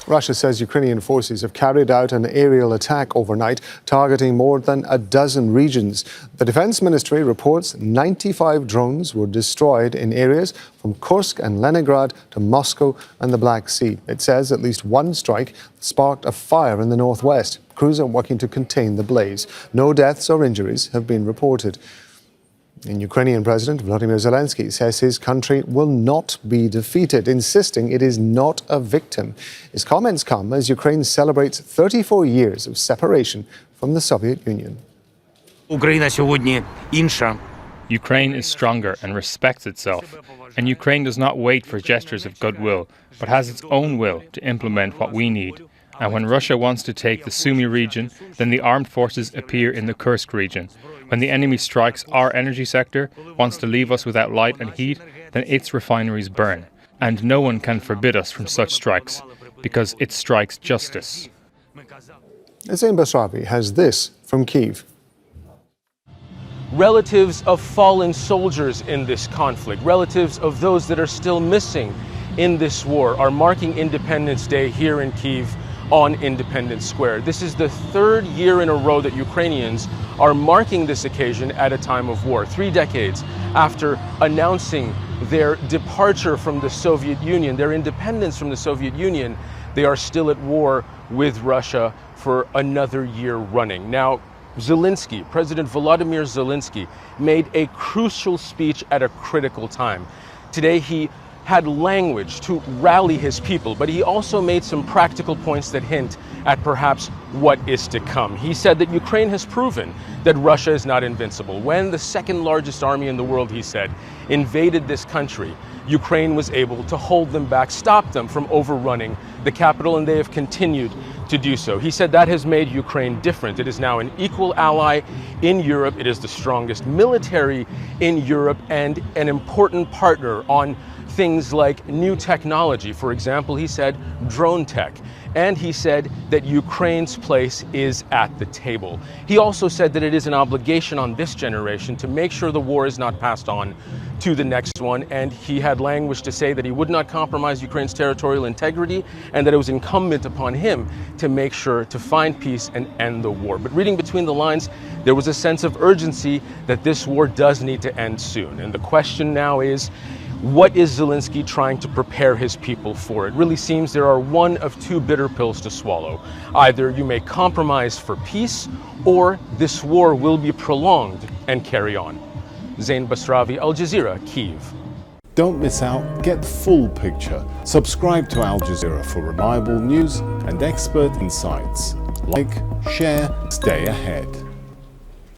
Russia says Ukrainian forces have carried out an aerial attack overnight, targeting more than a dozen regions. The Defense Ministry reports 95 drones were destroyed in areas from Kursk and Leningrad to Moscow and the Black Sea. It says at least one strike sparked a fire in the northwest. Crews are working to contain the blaze. No deaths or injuries have been reported. And Ukrainian President Volodymyr Zelenskyy says his country will not be defeated, insisting it is not a victim. His comments come as Ukraine celebrates 34 years of separation from the Soviet Union. Ukraine is stronger and respects itself. And Ukraine does not wait for gestures of goodwill, but has its own will to implement what we need. And when Russia wants to take the Sumy region, then the armed forces appear in the Kursk region. When the enemy strikes our energy sector, wants to leave us without light and heat, then its refineries burn. And no one can forbid us from such strikes, because it strikes justice. Zein Basravi has this from Kyiv. Relatives of fallen soldiers in this conflict, relatives of those that are still missing in this war, are marking Independence Day here in Kyiv on Independence Square. This is the third year in a row that Ukrainians are marking this occasion at a time of war. 3 decades after announcing their departure from the Soviet Union, their independence from the Soviet Union, they are still at war with Russia for another year running. Now, Zelenskyy, President Volodymyr Zelenskyy, made a crucial speech at a critical time. Today, he had language to rally his people, but he also made some practical points that hint at perhaps what is to come. He said that Ukraine has proven that Russia is not invincible. When the second largest army in the world, he said, invaded this country, Ukraine was able to hold them back, stop them from overrunning the capital, and they have continued to do so. He said that has made Ukraine different. It is now an equal ally in Europe. It is the strongest military in Europe and an important partner on things like new technology. For example, he said drone tech. And he said that Ukraine's place is at the table. He also said that it is an obligation on this generation to make sure the war is not passed on to the next one. And he had language to say that he would not compromise Ukraine's territorial integrity and that it was incumbent upon him to make sure to find peace and end the war. But reading between the lines, there was a sense of urgency that this war does need to end soon. And the question now is, what is Zelenskyy trying to prepare his people for? It really seems there are one of two bitter pills to swallow. Either you may compromise for peace, or this war will be prolonged and carry on. Zein, Basravi, Al Jazeera, Kyiv. Don't miss out, get the full picture. Subscribe to Al Jazeera for reliable news and expert insights. Like, share, stay ahead.